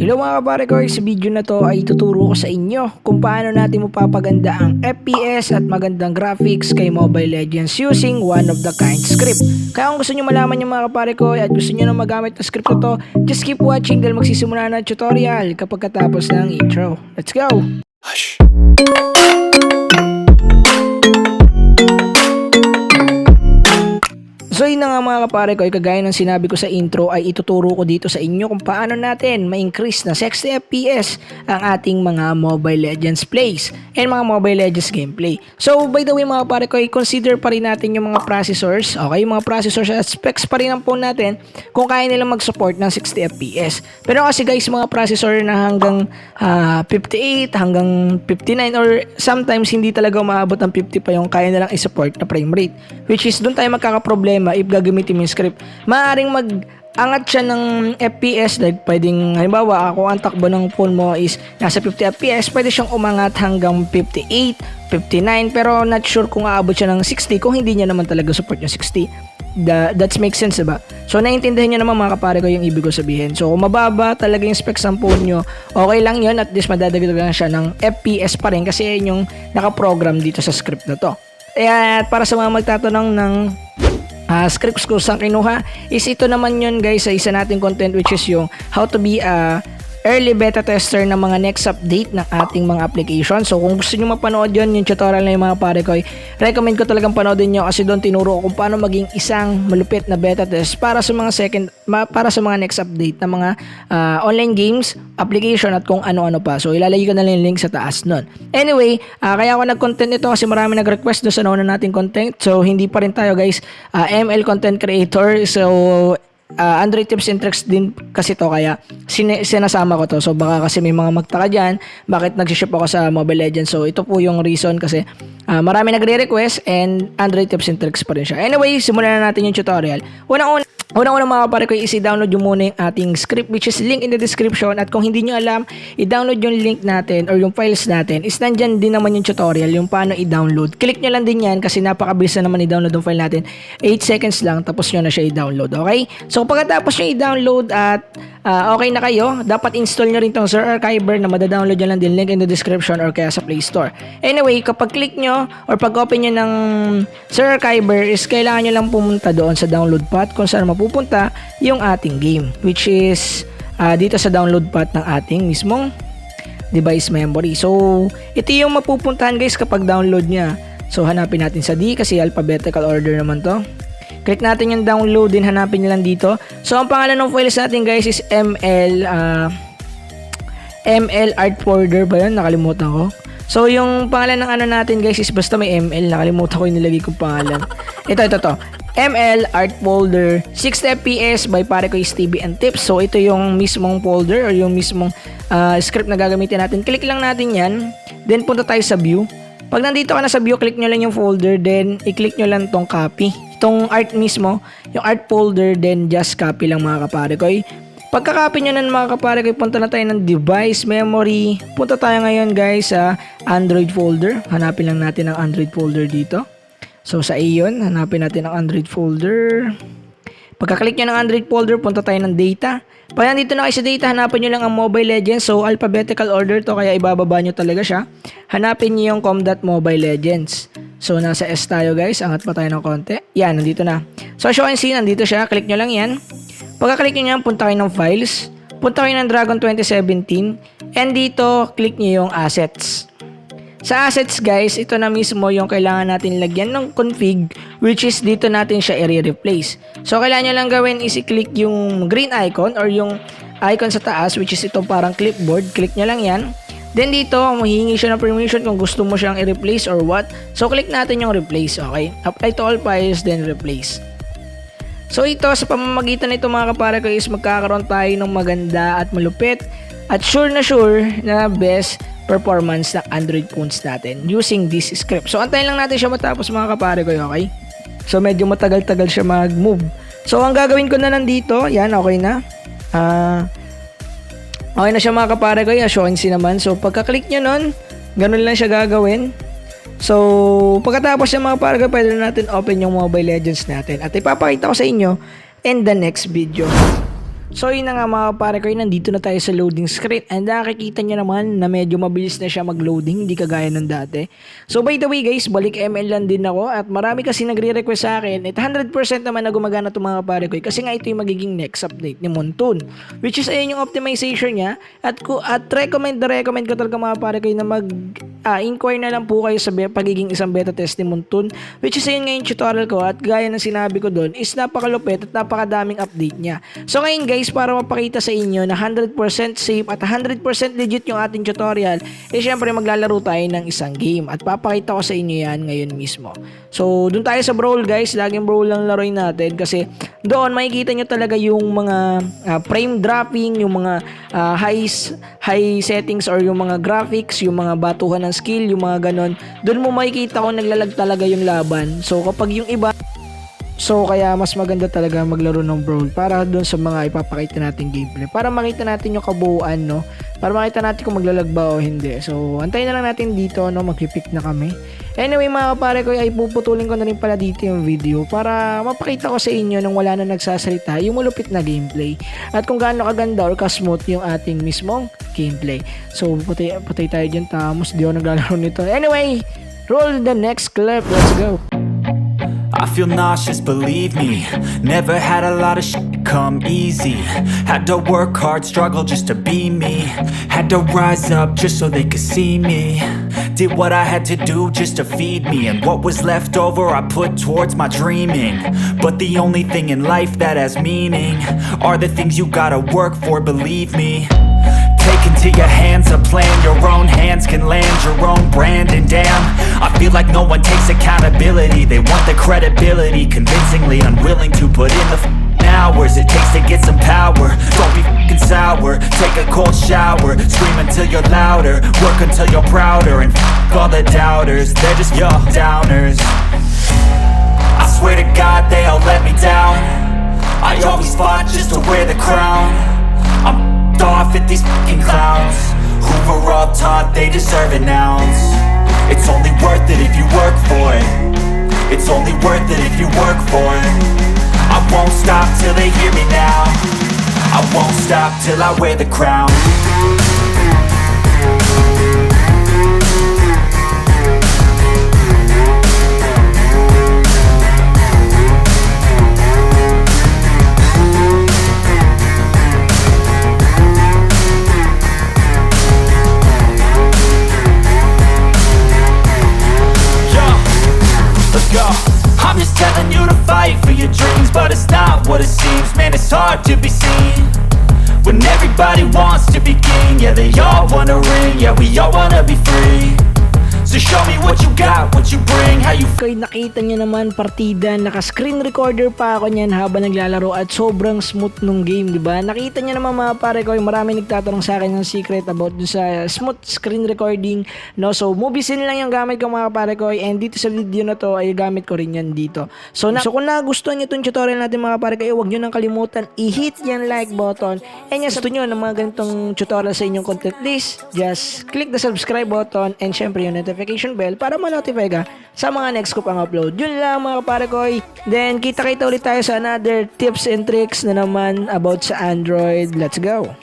Hello mga Kaparekoy, sa video na to ay tuturo ko sa inyo kung paano natin mapapaganda ang FPS at magandang graphics kay Mobile Legends using one of the kind script. Kaya kung gusto nyo malaman yung mga Kaparekoy at gusto nyo na magamit ng script na to, just keep watching dahil magsisimula na tutorial kapag katapos ng intro. Let's go! Hush! So yun na nga mga Kaparekoy, kagaya ng sinabi ko sa intro ay ituturo ko dito sa inyo kung paano natin ma-increase na 60 FPS ang ating mga Mobile Legends plays and mga Mobile Legends gameplay. So by the way mga Kaparekoy, consider pa rin natin yung mga processors, okay, yung mga processors at specs pa rin ang phone natin kung kaya nilang mag-support ng 60 FPS. Pero kasi guys, mga processor na hanggang 58, hanggang 59 or sometimes hindi talaga umaabot ng 50 pa yung kaya nilang i-support na frame rate, which is doon tayo magkakaproblema if gagamitin mo yung script. Maaaring mag-angat siya ng FPS, like pwedeng, halimbawa, kung ang takbo ng phone mo is nasa 50 FPS, pwede siyang umangat hanggang 58, 59, pero not sure kung aabot siya ng 60 kung hindi niya naman talaga support yung 60. That makes sense, diba? So, naiintindihan niyo naman mga Kaparekoy yung ibig ko sabihin. So, kung mababa talaga yung specs ng phone nyo, okay lang yun, at least madadagdagan siya ng FPS pa rin kasi yun yung nakaprogram dito sa script na to. At para sa mga magtatanong ng scripts ko saan kinuha, is ito naman yun guys sa isa nating content, which is yung how to be a early beta tester ng mga next update ng ating mga application. So kung gusto nyo mapanood yun, yung tutorial na yung mga Kaparekoy, recommend ko talagang panoodin nyo kasi doon tinuro ko kung paano maging isang malupit na beta test para sa mga next update ng mga online games, application at kung ano-ano pa. So ilalagay ko na lang yung link sa taas nun. Anyway, kaya ako nag-content ito kasi marami nag-request doon sa nauna nating content. So hindi pa rin tayo guys ML content creator. So Android tips and tricks din kasi to, kaya sinasama ko to. So baka kasi may mga magtaka dyan bakit nag-ship ako sa Mobile Legends. So ito po yung reason kasi marami nagre-request and Android tips and tricks pa rin siya. Anyway, simulan na natin yung tutorial. Unang-una mga Kaparekoy is i-download yung muna yung ating script, which is link in the description. At kung hindi nyo alam, i-download yung link natin or yung files natin, is nandyan din naman yung tutorial yung paano i-download. Click nyo lang din yan kasi napakabilis na naman i-download yung file natin. 8 seconds lang tapos nyo na siya i-download, okay? So pagkatapos nyo i-download at okay na kayo, dapat install nyo rin tong 𝗪𝗪𝗣𝗡𝗪 na madadownload nyo lang din, link in the description or kaya sa Play Store. Anyway, kapag click nyo or pag open nyo ng 𝗪𝗪𝗣𝗪 is kailangan nyo lang pumunta doon sa download path kung saan mapupunta yung ating game, which is dito sa download path ng ating mismong device memory. So ito yung mapupuntahan guys kapag download nya. So hanapin natin sa D kasi alphabetical order naman to. Click natin yung download, din hanapin nyo lang dito. So ang pangalan ng files natin guys is ML art folder ba yun? Nakalimutan ko. So yung pangalan ng ano natin guys is basta may ML, nakalimutan ko yung nilagay kong pangalan. Ito ML art folder 60 FPS by Kaparekoy TV and tips. So ito yung mismong folder or yung mismong script na gagamitin natin. Click lang natin yan, then punta tayo sa view. Pag nandito ka na sa view, click nyo lang yung folder, then i-click nyo lang tong copy. Itong art mismo, yung art folder, then just copy lang mga Kaparekoy. Pagka-copy nyo na mga Kaparekoy, punta na tayo ng device memory. Punta tayo ngayon guys sa Android folder. Hanapin lang natin ang Android folder dito. So sa iyon, hanapin natin ang Android folder. Pagka-click nyo ng Android folder, punta tayo ng data. Pag nandito na kayo sa data, hanapin nyo lang ang Mobile Legends. So alphabetical order to, kaya ibababa nyo talaga siya. Hanapin nyo yung 𝗏𝗏𝗏𝗏 Legends. So nasa S tayo guys, angat pa tayo ng konti. Yan, nandito na. So show and see, nandito siya. Click nyo lang yan. Pagka-click nyo yan, punta kayo ng files. Punta kayo ng Dragon 2017. And dito, click nyo yung assets. Sa assets guys, ito na mismo yung kailangan natin lagyan ng config, which is dito natin siya i-replace. So kailangan nyo lang gawin is i-click yung green icon or yung icon sa taas, which is itong parang clipboard. Click nyo lang yan. Then dito, mahihingi siya ng permission kung gusto mo siyang i-replace or what. So click natin yung replace, okay? Apply to all files, then replace. So ito, sa pamamagitan nito mga Kaparekoy is magkakaroon tayo ng maganda at malupit at sure na best performance ng Android phones natin using this script. So antayin lang natin siya matapos mga Kaparekoy, okay? So medyo matagal-tagal siya mag-move. So ang gagawin ko na lang dito, yan, okay na. Okay na siya mga Kaparekoy, show and see naman. So pagka-click nyo nun, ganun lang siya gagawin. So pagkatapos siya mga Kaparekoy, pwede na natin open yung Mobile Legends natin. At ipapakita ko sa inyo in the next video. So yun na nga mga Kaparekoy, nandito na tayo sa loading screen and nakikita nyo naman na medyo mabilis na siya mag-loading, hindi kagaya ng dati. So by the way guys, balik ML lang din ako at marami kasi nagre-request sa akin at 100% naman na gumagana itong mga Kaparekoy kasi nga ito yung magiging next update ni 𝗦𝗏𝗏, which is ayun yung optimization niya at recommend ko talaga mga Kaparekoy na inquire na lang po kayo sa pagiging isang beta test ni 𝗦𝗏𝗏, which is ayun nga yung tutorial ko at gaya ng sinabi ko doon is napakalupit at napakadaming update niya. So ngayon guys, para mapakita sa inyo na 100% safe at 100% legit yung ating tutorial, syempre maglalaro tayo ng isang game at papakita ko sa inyo yan ngayon mismo. So doon tayo sa brawl guys, laging brawl lang laruin natin kasi doon makikita nyo talaga yung mga frame dropping, yung mga high settings or yung mga graphics, yung mga batuhan ng skill, yung mga ganon. Doon mo makikita kung naglalag talaga yung laban. So kapag yung iba, kaya mas maganda talaga maglaro ng brawl para doon sa mga ipapakita natin gameplay. Para makita natin yung kabuuan, no? Para makita natin kung maglalag ba o hindi. So, antayin na lang natin dito, no? Magpipick na kami. Anyway, mga Kaparekoy, ay puputulin ko na rin pala dito yung video para mapakita ko sa inyo nang wala na nagsasalita yung malupit na gameplay. At kung gaano kaganda or ka-smooth yung ating mismong gameplay. So, patay tayo dyan, tamos. Di ako naglalaro nito. Anyway, roll the next clip. Let's go. I feel nauseous, believe me. Never had a lot of shit come easy. Had to work hard, struggle just to be me. Had to rise up just so they could see me. Did what I had to do just to feed me. And what was left over I put towards my dreaming. But the only thing in life that has meaning are the things you gotta work for, believe me. Take into your hands a plan. Your own hands can land your own brand. And damn, I feel like no one takes accountability. They want the credibility, convincingly unwilling to put in the hours it takes to get some power. Don't be f***ing sour. Take a cold shower. Scream until you're louder. Work until you're prouder. And f*** all the doubters, they're just your downers. I swear to God they all let me down. I always fought just to wear the crown. I'm off at these fucking clowns who were all taught they deserve an ounce. It's only worth it if you work for it. It's only worth it if you work for it. I won't stop till they hear me now. I won't stop till I wear the crown. I'm just telling you to fight for your dreams, but it's not what it seems. Man, it's hard to be seen when everybody wants to be king. Yeah, they all wanna ring, yeah, we all wanna be free. So show me what you got, what you bring, how you Okay, nakita nyo naman partida, naka-screen recorder pa ako niyan habang naglalaro at sobrang smooth nung game, di ba? Nakita nyo naman mga Kaparekoy, marami nagtatanong sa akin ng secret about dun sa smooth screen recording, no? So, movie scene lang yung gamit ko mga Kaparekoy and dito sa video na to ay gamit ko rin yan dito. So kung nagustuhan nyo itong tutorial natin mga Kaparekoy, huwag nyo nang kalimutan i-hit yung like button and yung sa tunyo ng mga ganitong tutorial sa inyong content, please just click the subscribe button and syempre yung notification bell para ma-notify ka sa mga next ko pang upload. Yun lang mga Kaparekoy. Then kita ulit tayo sa another tips and tricks na naman about sa Android. Let's go!